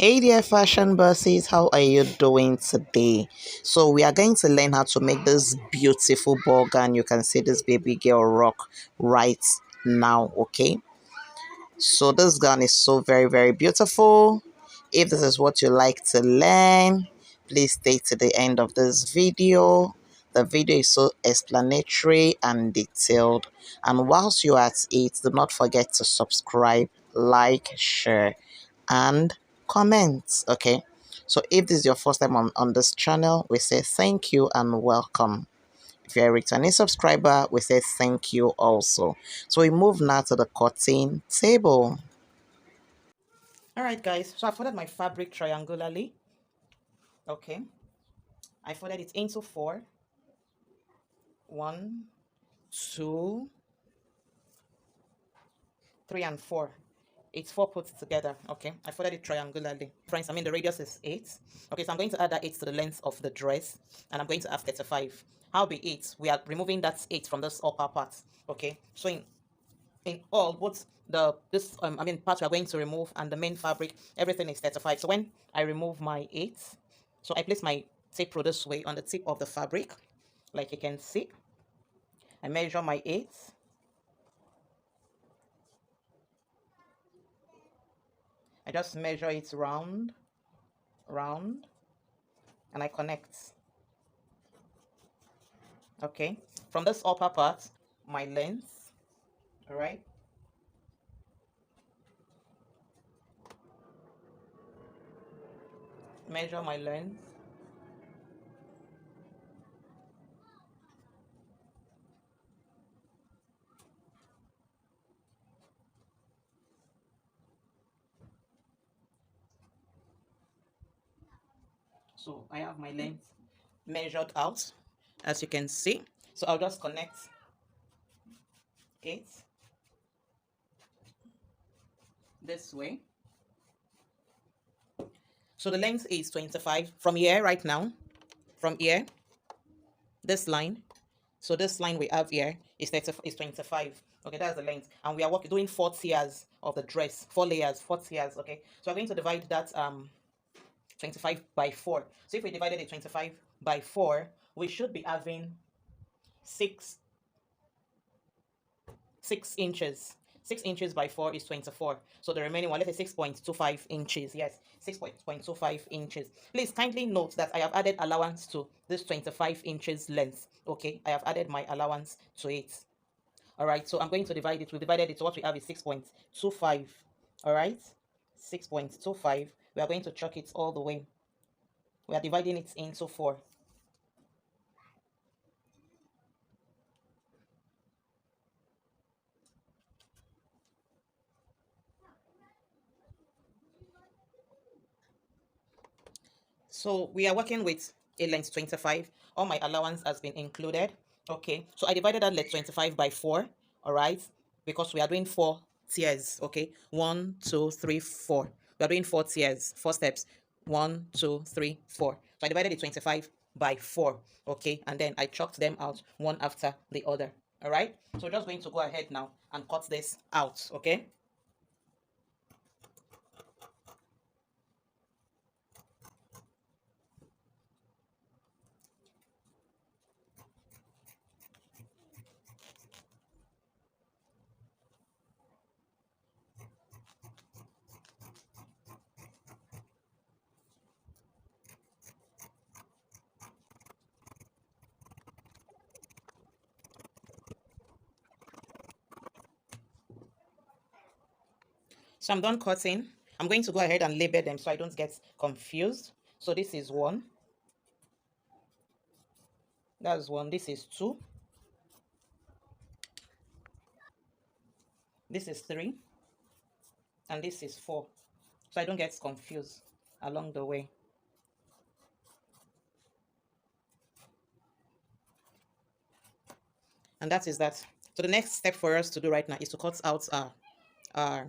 Hey there, fashion bosses, how are you doing today? So we are going to learn how to make this beautiful ball gown. You can see this baby girl rock right now, okay? So this gown is so very beautiful. If this is what you like to learn, please stay to the end of this video. The video is so explanatory and detailed. And whilst you're at it, do not forget to subscribe, like, share, and comment. Okay, so if this is your first time on this channel, we say thank you and welcome. If you're a returning subscriber, we say thank you also. So we move now to the cutting table. All right, guys, so I folded my fabric triangularly. Okay, I folded it into four. One, two, three, and four. It's four put together. Okay, I folded it triangularly. Friends, I mean the radius is 8. Okay, so I'm going to add that 8 to the length of the dress, and I'm going to have 35. How be 8? We are removing that 8 from this upper part. Okay, so in all, both the part we are going to remove and the main fabric, everything is 35. So when I remove my 8, so I place my tape rule this way on the tip of the fabric, like you can see. I measure my 8. I just measure it round, and I connect. Okay, from this upper part, my length, all right, measure my length. So I have my length measured out, as you can see. So I'll just connect 8 this way. So the length is 25 from here right now, from here, this line. So this line we have here is 25. Okay, that's the length. And we are doing 4 tiers of the dress, 4 layers, 4 tiers. Okay, so we're going to divide that 25 by 4. So if we divided it 25 by 4, we should be having 6 inches. 6 inches by 4 is 24. So the remaining one, let's say 6.25 inches. Yes, 6.25 inches. Please kindly note that I have added allowance to this 25 inches length. Okay, I have added my allowance to it. All right, so I'm going to divide it. We divided it. So what we have is 6.25. All right, 6.25. We are going to chalk it all the way. We are dividing it into 4. So we are working with a length 25. All my allowance has been included. Okay, so I divided that length 25 by 4. All right, because we are doing 4 tiers. Okay, 1, 2, 3, 4. We are doing 4 tiers, 4 steps. 1, 2, 3, 4. So I divided the 25 by 4. Okay, and then I chalked them out one after the other. All right, so we're just going to go ahead now and cut this out. Okay. So I'm done cutting. I'm going to go ahead and label them so I don't get confused. So this is 1. That's 1. This is 2. This is 3. And this is 4. So I don't get confused along the way. And that is that. So the next step for us to do right now is to cut out our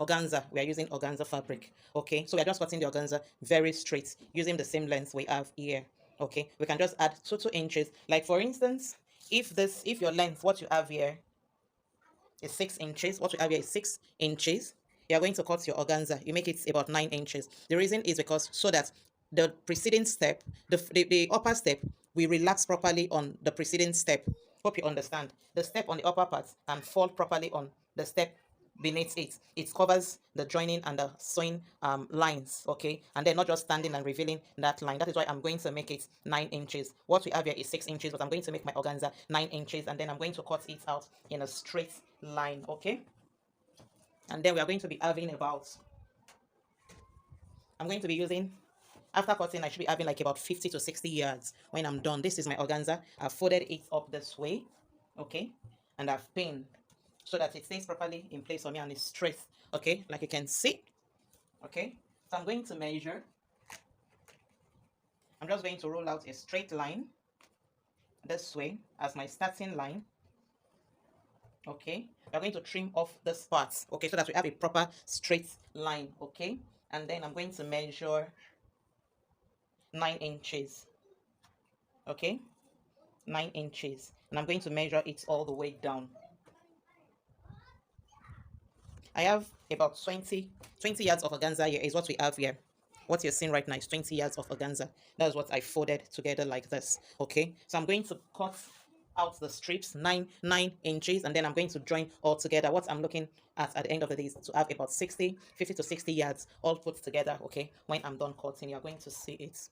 organza. We are using organza fabric. Okay, so we are just cutting the organza very straight using the same length we have here. Okay, we can just add 2 inches. Like for instance, if your length, what you have here is 6 inches, what you have here is 6 inches, you're going to cut your organza. You make it about 9 inches. The reason is because so that the preceding step, the upper step, we relax properly on the preceding step. Hope you understand. The step on the upper part can fall properly on the step beneath it. It covers the joining and the sewing lines, okay? And then not just standing and revealing that line. That is why I'm going to make it 9 inches. What we have here is 6 inches, but I'm going to make my organza 9 inches, and then I'm going to cut it out in a straight line, okay? And then we are going to be having about, I'm going to be using, after cutting, I should be having like about 50 to 60 yards when I'm done. This is my organza. I've folded it up this way, okay? And I've pinned so that it stays properly in place for me and it's straight, okay? Like you can see, okay? So I'm going to measure. I'm just going to roll out a straight line this way as my starting line, okay? We're going to trim off the spots, okay, so that we have a proper straight line, okay? And then I'm going to measure 9 inches, okay? 9 inches, and I'm going to measure it all the way down. I have about 20 yards of organza here is what we have here. What you're seeing right now is 20 yards of organza. That's what I folded together like this, okay? So I'm going to cut out the strips 9 inches, and then I'm going to join all together. What I'm looking at the end of the day is to have about 50 to 60 yards all put together, okay? When I'm done cutting, you're going to see it.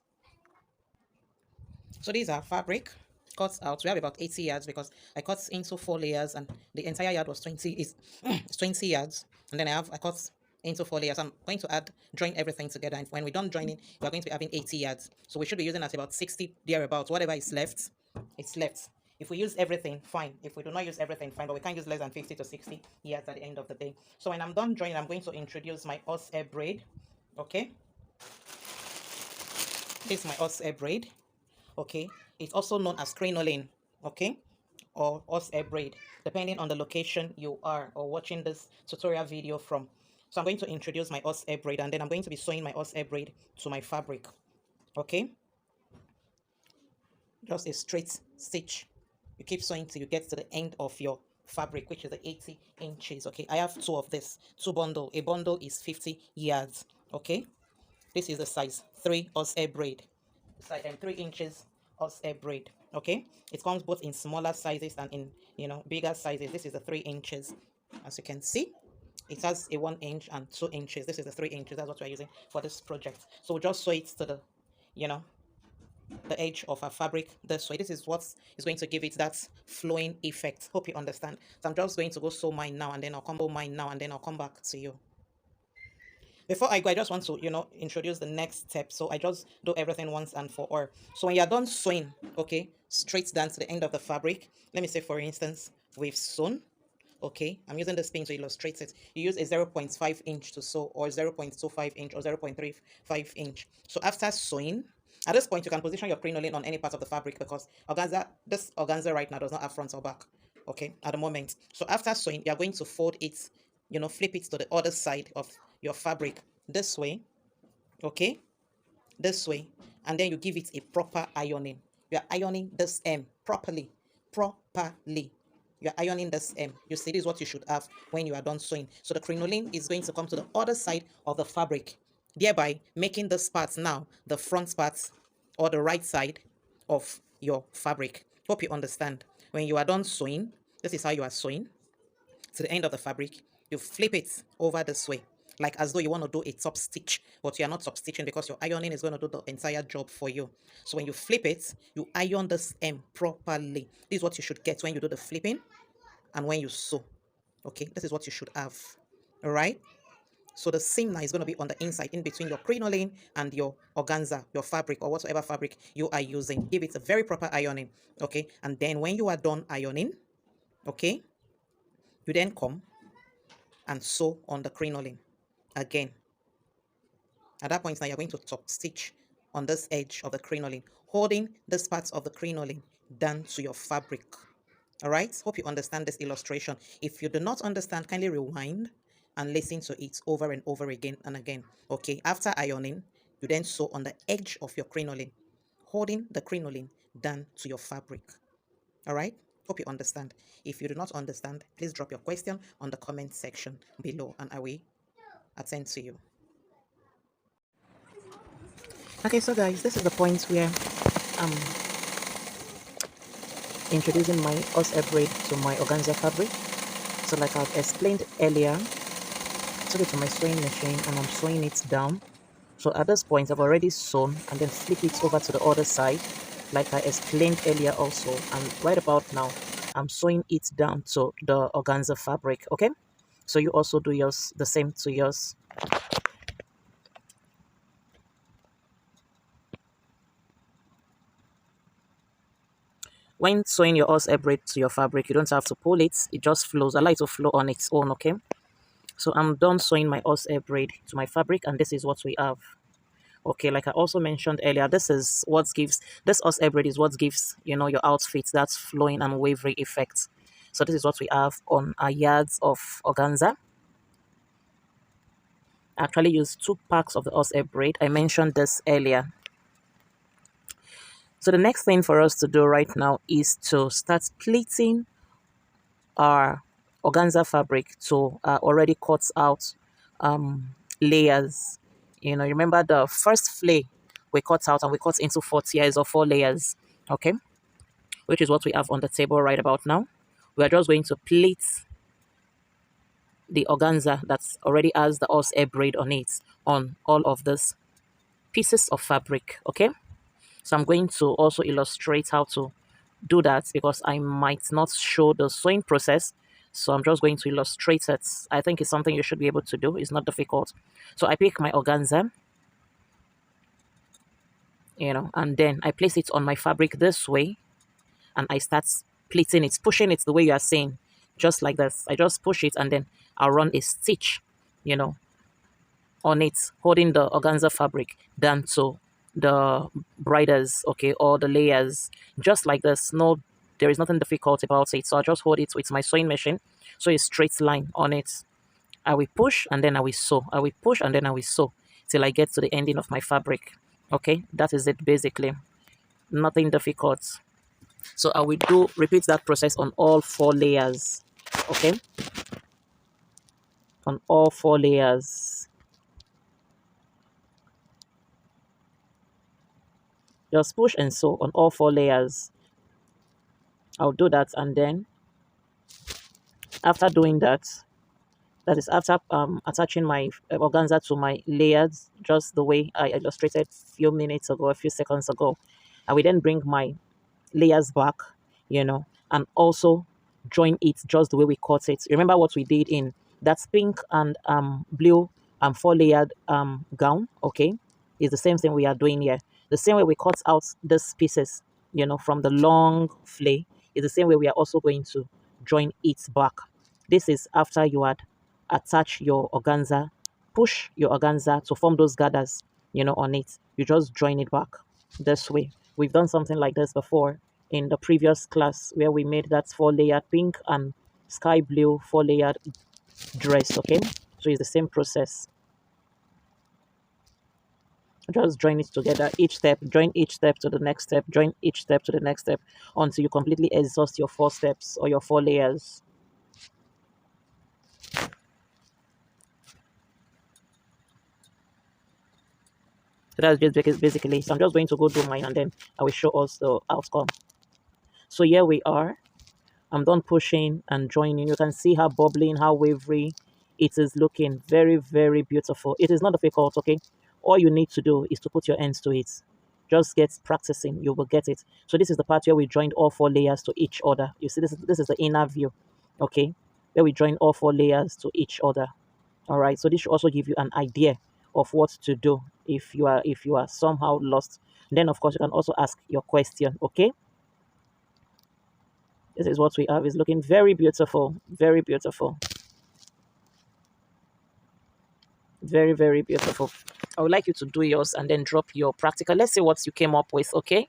So these are fabric cut out. We have about 80 yards because I cut into 4 layers and the entire yard was 20 is 20 yards. And then I cut into 4 layers. I'm going to join everything together, and when we're done joining, we're going to be having 80 yards. So we should be using at about 60 thereabouts. Whatever is left, it's left. If we use everything, fine. If we do not use everything, fine. But we can't use less than 50 to 60 yards at the end of the day. So when I'm done joining, I'm going to introduce my horsehair braid. Okay. This is my horsehair braid. Okay, it's also known as crinoline, okay, or horsehair braid, depending on the location you are or watching this tutorial video from. So I'm going to introduce my horsehair braid, and then I'm going to be sewing my horsehair braid to my fabric, okay? Just a straight stitch. You keep sewing till you get to the end of your fabric, which is the 80 inches, okay? I have 2 of this, 2 bundle. A bundle is 50 yards, okay? This is the size 3 horsehair braid. Size 3 inches horsehair braid, okay? It comes both in smaller sizes and in, bigger sizes. This is the 3 inches. As you can see, it has a 1 inch and 2 inches. This is the 3 inches. That's what we're using for this project. So we'll just sew it to the, the edge of our fabric this way. This is what is going to give it that flowing effect. Hope you understand. So I'm just going to go sew mine now, and then I'll come back to you. Before I go, I just want to, introduce the next step. So I just do everything once and for all. So when you're done sewing, okay, straight down to the end of the fabric, let me say, for instance, we've sewn, okay, I'm using this pin to illustrate it. You use a 0.5 inch to sew, or 0.25 inch, or 0.35 inch. So after sewing, at this point, you can position your crinoline on any part of the fabric, because this organza right now does not have front or back, okay, at the moment. So after sewing, you're going to fold it, flip it to the other side of your fabric this way, okay, this way, and then you give it a proper ironing. You're ironing this M properly. You're ironing this M. You see, this is what you should have when you are done sewing. So the crinoline is going to come to the other side of the fabric, thereby making this part now the front part or the right side of your fabric. Hope you understand. When you are done sewing, this is how you are sewing to the end of the fabric. You flip it over this way, like as though you want to do a top stitch, but you are not top stitching because your ironing is going to do the entire job for you. So when you flip it, you iron this M properly. This is what you should get when you do the flipping and when you sew. Okay, this is what you should have. All right. So the seam now is going to be on the inside, in between your crinoline and your organza, your fabric, or whatever fabric you are using. Give it a very proper ironing. Okay, and then when you are done ironing, okay, you then come and sew on the crinoline again. At that point now, you're going to top stitch on this edge of the crinoline, holding this part of the crinoline down to your fabric. All right, hope you understand this illustration. If you do not understand, kindly rewind and listen to it over and over again and again. Okay, after ironing, you then sew on the edge of your crinoline, holding the crinoline down to your fabric. All right, hope you understand. If you do not understand, please drop your question on the comment section below and I will attend to you. Okay, so guys, this is the point where I'm introducing my horsehair braid to my organza fabric. So like I've explained earlier, I took it to my sewing machine and I'm sewing it down. So at this point, I've already sewn and then flip it over to the other side, like I explained earlier also. And right about now, I'm sewing it down to the organza fabric, okay? So you also do yours, the same to yours. When sewing your horsehair braid to your fabric, you don't have to pull it. It just flows. I like to flow on its own, okay? So I'm done sewing my horsehair braid to my fabric, and this is what we have. Okay, like I also mentioned earlier, this is what gives, this horsehair braid is what gives, you know, your outfit that flowing and wavery effect. So this is what we have on our yards of organza. I actually use 2 packs of the horsehair braid. I mentioned this earlier. So the next thing for us to do right now is to start pleating our organza fabric to already cut out layers. You know, remember the first flay we cut out and we cut into 4 tiers or 4 layers, okay, which is what we have on the table right about now. We are just going to pleat the organza that already has the horsehair braid on it on all of these pieces of fabric, okay. So I'm going to also illustrate how to do that because I might not show the sewing process. So I'm just going to illustrate it. I think it's something you should be able to do. It's not difficult. So I pick my organza, you know, and then I place it on my fabric this way and I start pleating it, pushing it the way you are seeing, just like this. I just push it and then I'll run a stitch, you know, on it, holding the organza fabric down to the briders, okay, or the layers, just like this. No, there is nothing difficult about it. So I just hold it with my sewing machine, so a straight line on it. I will push and then I will sew. I will push and then I will sew till I get to the ending of my fabric. Okay, that is it basically. Nothing difficult. So I will repeat that process on all 4 layers. Okay, on all 4 layers. Just push and sew on all 4 layers. I'll do that, and then after doing that, that is after attaching my organza to my layers, just the way I illustrated a few minutes ago, a few seconds ago, I will then bring my layers back, you know, and also join it just the way we cut it. Remember what we did in that pink and blue 4-layered gown, okay? It's the same thing we are doing here. The same way we cut out these pieces, you know, from the long flay, is the same way we are also going to join it back. This is after you had attach your organza, push your organza to form those gathers, you know, on it. You just join it back this way. We've done something like this before in the previous class where we made that 4-layered pink and sky blue 4-layered dress, okay? So it's the same process. Just join it together, each step, join each step to the next step, join each step to the next step until you completely exhaust your 4 steps or your 4 layers. So that's just basically, so I'm just going to go do mine and then I will show us the outcome. So here we are. I'm done pushing and joining. You can see how bubbling, how wavery it is looking. Very, very beautiful. It is not difficult, okay? All you need to do is to put your hands to it. Just get practicing. You will get it. So this is the part where we joined all 4 layers to each other. You see, this is the inner view, okay? Where we join all 4 layers to each other. All right. So this should also give you an idea of what to do if you are somehow lost. Then, of course, you can also ask your question, okay? This is what we have. It's looking very beautiful. Very beautiful. Very, very beautiful. I would like you to do yours and then drop your practical. Let's see what you came up with, okay?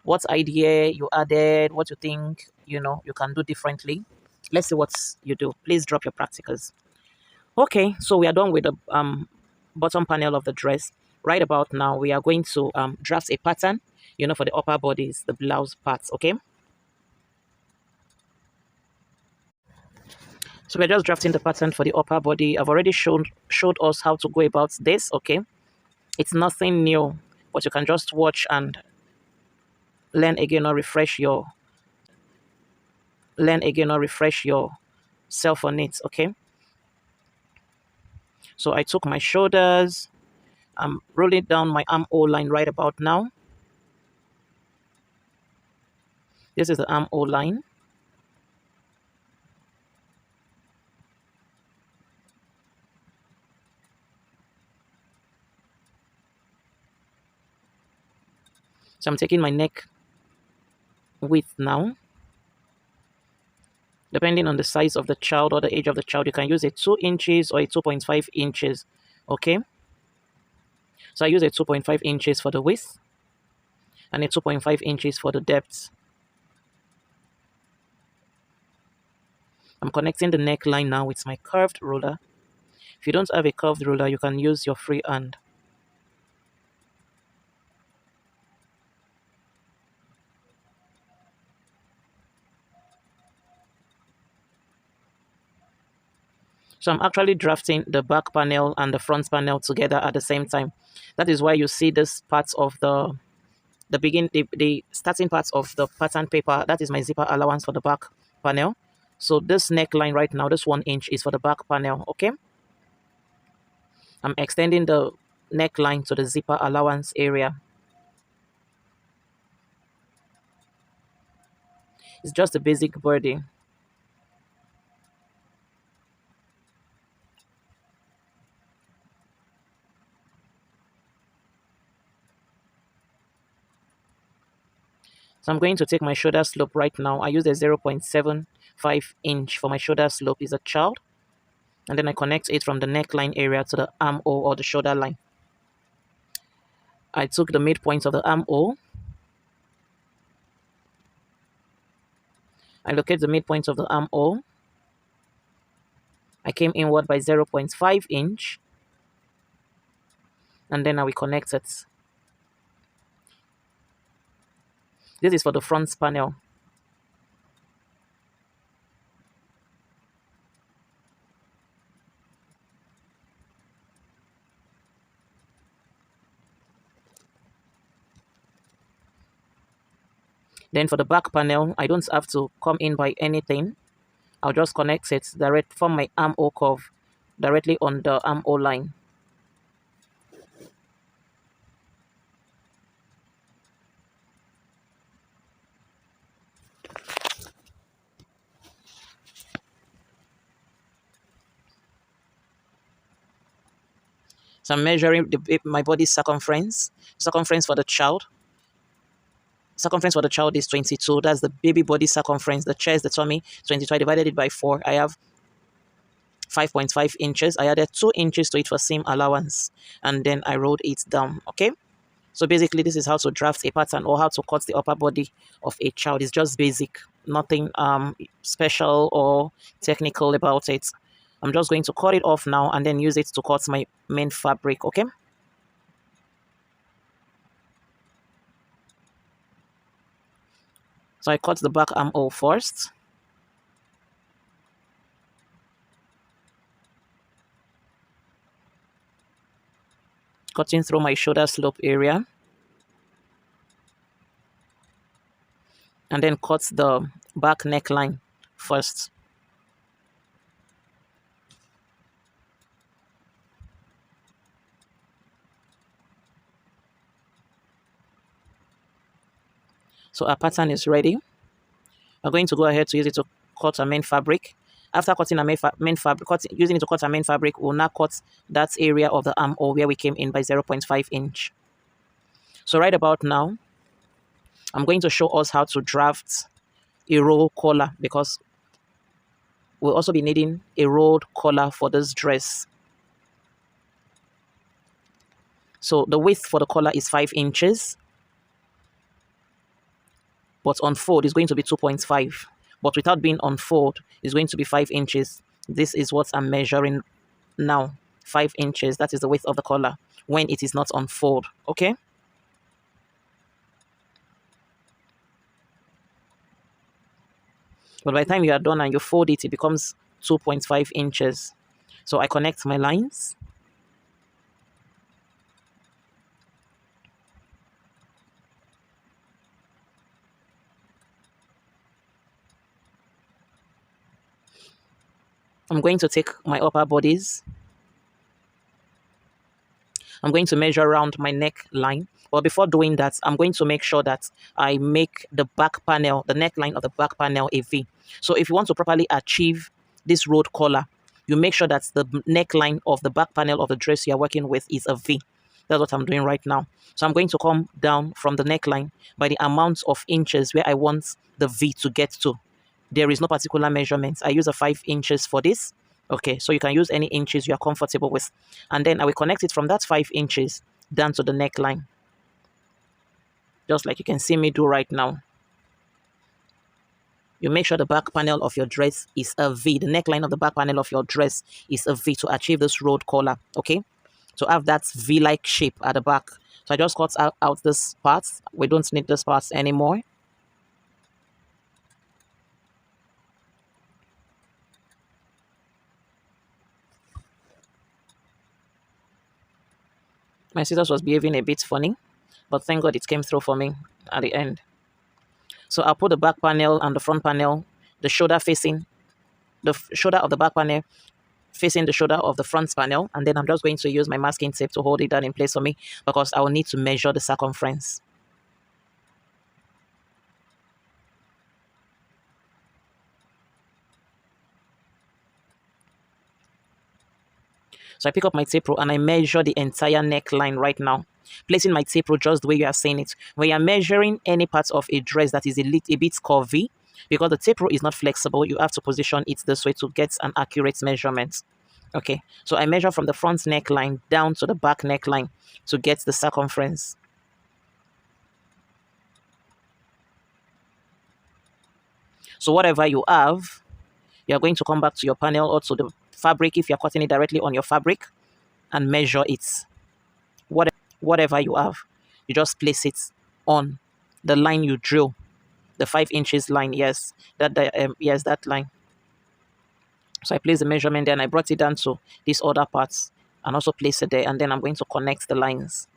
What idea you added, what you think, you know, you can do differently. Let's see what you do. Please drop your practicals. Okay, so we are done with the bottom panel of the dress. Right about now, we are going to draft a pattern, you know, for the upper bodies, the blouse parts, okay? So we're just drafting the pattern for the upper body. I've already showed us how to go about this, okay? It's nothing new, but you can just watch and learn again or refresh yourself on it, okay? So I took my shoulders. I'm rolling down my armhole line right about now. This is the armhole line. So I'm taking my neck width now. Depending on the size of the child or the age of the child, you can use a 2 inches or a 2.5 inches, okay? So I use a 2.5 inches for the width and a 2.5 inches for the depth. I'm connecting the neckline now with my curved ruler. If you don't have a curved ruler, you can use your free hand. So I'm actually drafting the back panel and the front panel together at the same time. That is why you see this part of the starting parts of the pattern paper. That is my zipper allowance for the back panel. So this neckline right now, this 1 inch is for the back panel, okay? I'm extending the neckline to the zipper allowance area. It's just a basic birdie. So I'm going to take my shoulder slope right now. I use a 0.75 inch for my shoulder slope. Is a child. And then I connect it from the neckline area to the armhole or the shoulder line. I took the midpoint of the armhole. I locate the midpoint of the armhole. I came inward by 0.5 inch. And then I will connect it. This is for the front panel. Then for the back panel, I don't have to come in by anything. I'll just connect it direct from my armhole curve directly on the armhole line. So I'm measuring my body circumference for the child. Circumference for the child is 22. That's the baby body circumference. The chest, the tummy, 22. I divided it by 4. I have 5.5 inches. I added 2 inches to it for seam allowance. And then I rolled it down. Okay? So basically, this is how to draft a pattern or how to cut the upper body of a child. It's just basic. Nothing special or technical about it. I'm just going to cut it off now and then use it to cut my main fabric. Okay? So I cut the back armhole first. Cutting through my shoulder slope area. And then cut the back neckline first. So our pattern is ready. We're going to go ahead to use it to cut our main fabric. After cutting our main fabric, using it to cut our main fabric, we'll now cut that area of the armhole where we came in by 0.5 inch. So right about now, I'm going to show us how to draft a roll collar because we'll also be needing a rolled collar for this dress. So the width for the collar is 5 inches. But on fold is going to be 2.5. But without being on fold, it's going to be 5 inches. This is what I'm measuring now. 5 inches. That is the width of the collar when it is not on fold. Okay? But by the time you are done and you fold it, it becomes 2.5 inches. So I connect my lines. I'm going to take my upper bodies. I'm going to measure around my neckline. But before doing that, I'm going to make sure that I make the back panel, the neckline of the back panel, a V. So if you want to properly achieve this road collar, you make sure that the neckline of the back panel of the dress you're working with is a V. That's what I'm doing right now. So I'm going to come down from the neckline by the amount of inches where I want the V to get to. There is no particular measurement. I use a 5 inches for this. Okay, so you can use any inches you are comfortable with. And then I will connect it from that 5 inches down to the neckline. Just like you can see me do right now. You make sure the back panel of your dress is a V. The neckline of the back panel of your dress is a V to achieve this road collar. Okay, to have that V-like shape at the back. So I just cut out this part. We don't need this part anymore. My scissors was behaving a bit funny, but thank God it came through for me at the end. So I'll put the back panel and the front panel, the shoulder facing, the shoulder of the back panel facing the shoulder of the front panel, and then I'm just going to use my masking tape to hold it down in place for me because I will need to measure the circumference. So I pick up my tape rule and I measure the entire neckline right now, placing my tape rule just the way you are saying it. When you are measuring any part of a dress that is a bit curvy, because the tape rule is not flexible, you have to position it this way to get an accurate measurement. Okay, so I measure from the front neckline down to the back neckline to get the circumference. So whatever you have, you're going to come back to your panel or to the fabric if you're cutting it directly on your fabric and measure it. Whatever you have, you just place it on the line you drew, the 5 inches line. Yes, that line. So I place the measurement there and I brought it down to these other parts and also place it there, and then I'm going to connect the lines.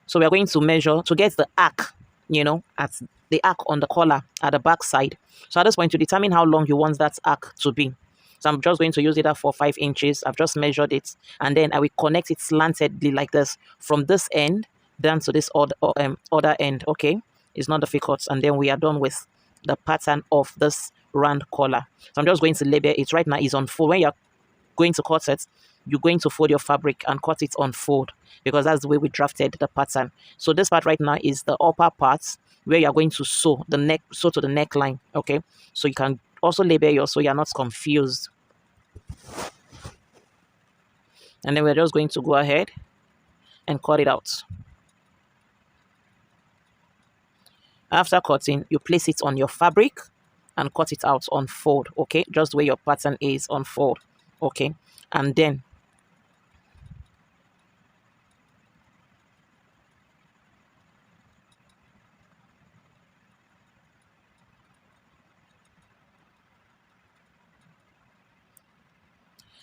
So we are going to measure to get the arc, at the arc on the collar at the back side. So at this point, to determine how long you want that arc to be. So I'm just going to use it for 5 inches. I've just measured it, and then I will connect it slantedly like this from this end down to this other end. Okay, it's not difficult, and then we are done with the pattern of this round collar. So I'm just going to label it right now. Is on fold. When you're going to cut it, you're going to fold your fabric and cut it on fold, because that's the way we drafted the pattern. So this part right now is the upper part where you're going to sew to the neckline. Okay, so you can also label yours so you're not confused. And then we're just going to go ahead and cut it out. After cutting, you place it on your fabric and cut it out on fold. Okay, just the way your pattern is on fold. Okay, and then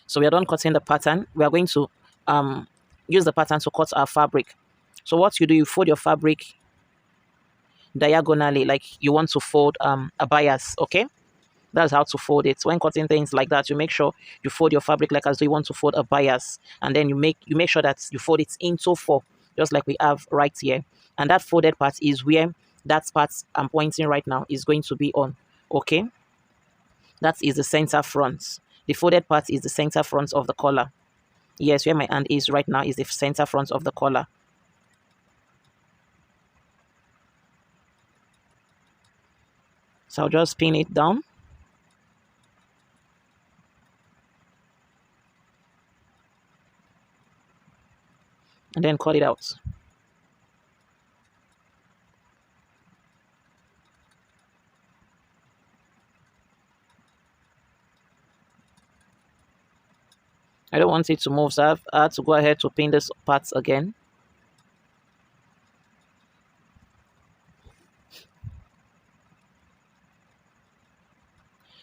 so we are done cutting the pattern. We are going to use the pattern to cut our fabric. So what you do, you fold your fabric diagonally like you want to fold a bias. Okay, that's how to fold it. When cutting things like that, you make sure you fold your fabric like as though you want to fold a bias, and then you make sure that you fold it into 4, just like we have right here. And that folded part is where that part I'm pointing right now is going to be on. Okay, that is the center front. The folded part is the center front of the collar. Yes, where my hand is right now is the center front of the collar. So I'll just pin it down. And then cut it out. I don't want it to move, so I had to go ahead to pin this part again.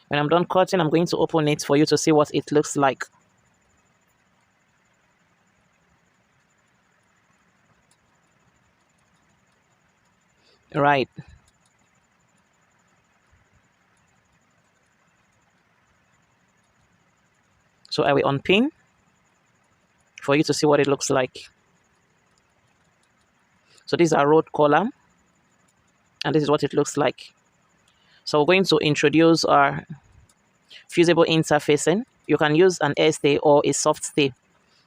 When I'm done cutting, I'm going to open it for you to see what it looks like. Right. So I will unpin for you to see what it looks like. So this is our road collar, and this is what it looks like. So we're going to introduce our fusible interfacing. You can use an air stay or a soft stay,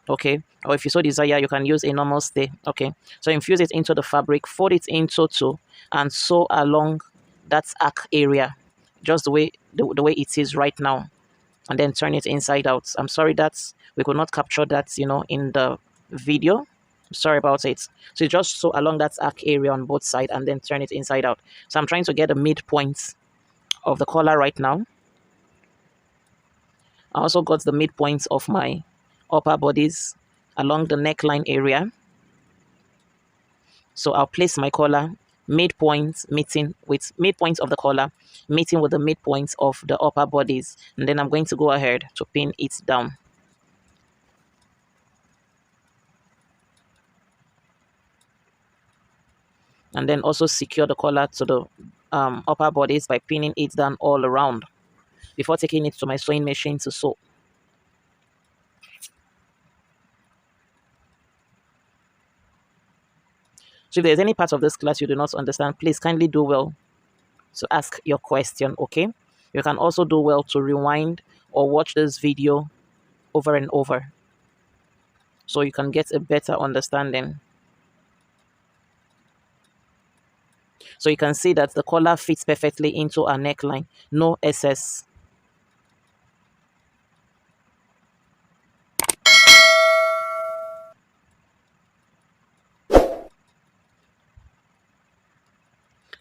okay? Or if you so desire, you can use a normal stay, okay? So infuse it into the fabric, fold it into two, and sew along that arc area, just the way it is right now, and then turn it inside out. I'm sorry that we could not capture that, in the video. Sorry about it. So you just sew along that arc area on both sides and then turn it inside out. So I'm trying to get the midpoint of the collar right now. I also got the midpoint of my upper bodies along the neckline area. So I'll place my collar midpoint meeting with midpoint of the collar meeting with the midpoint of the upper bodies, and then I'm going to go ahead to pin it down. And then also secure the collar to the upper bodies by pinning it down all around before taking it to my sewing machine to sew. So if there's any part of this class you do not understand, please kindly do well to ask your question, okay? You can also do well to rewind or watch this video over and over so you can get a better understanding. So you can see that the collar fits perfectly into our neckline, no excess.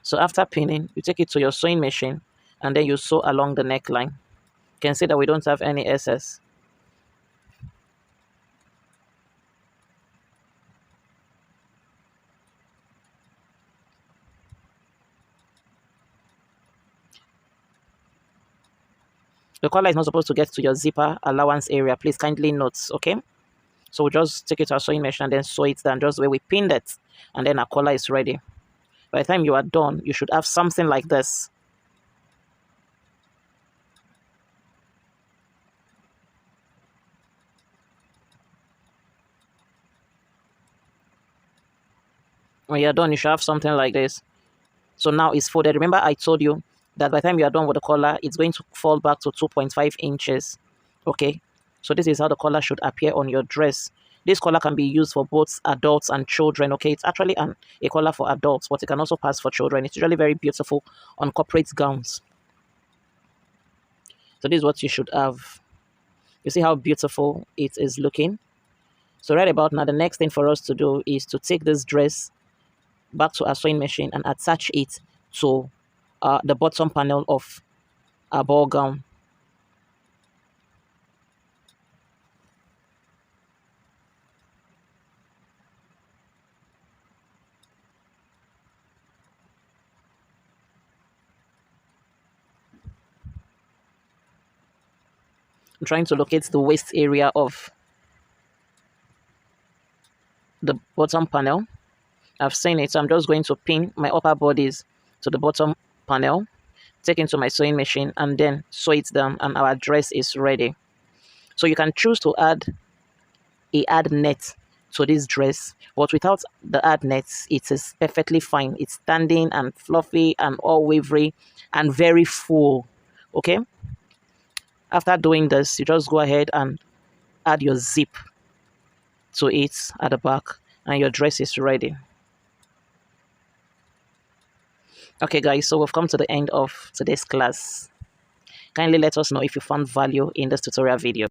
So after pinning, you take it to your sewing machine and then you sew along the neckline. You can see that we don't have any excess. The collar is not supposed to get to your zipper allowance area. Please kindly note, okay? So we'll just take it to our sewing machine and then sew it down just the way we pinned it. And then our collar is ready. By the time you are done, you should have something like this. When you're done, you should have something like this. So now it's folded. Remember I told you that by the time you are done with the collar, it's going to fall back to 2.5 inches. Okay, so this is how the collar should appear on your dress. This collar can be used for both adults and children. Okay, it's actually a collar for adults, but it can also pass for children. It's usually very beautiful on corporate gowns. So this is what you should have. You see how beautiful it is looking? So right about now, the next thing for us to do is to take this dress back to our sewing machine and attach it to the bottom panel of our ball gown. I'm trying to locate the waist area of the bottom panel. I've seen it, so I'm just going to pin my upper bodies to the bottom panel, take into my sewing machine, and then sew it down, and our dress is ready. So you can choose to add a ad net to this dress, but without the ad nets, it is perfectly fine. It's standing and fluffy and all wavery and very full. Okay, after doing this, you just go ahead and add your zip to it at the back, and your dress is ready. Okay guys, so we've come to the end of today's class. Kindly let us know if you found value in this tutorial video.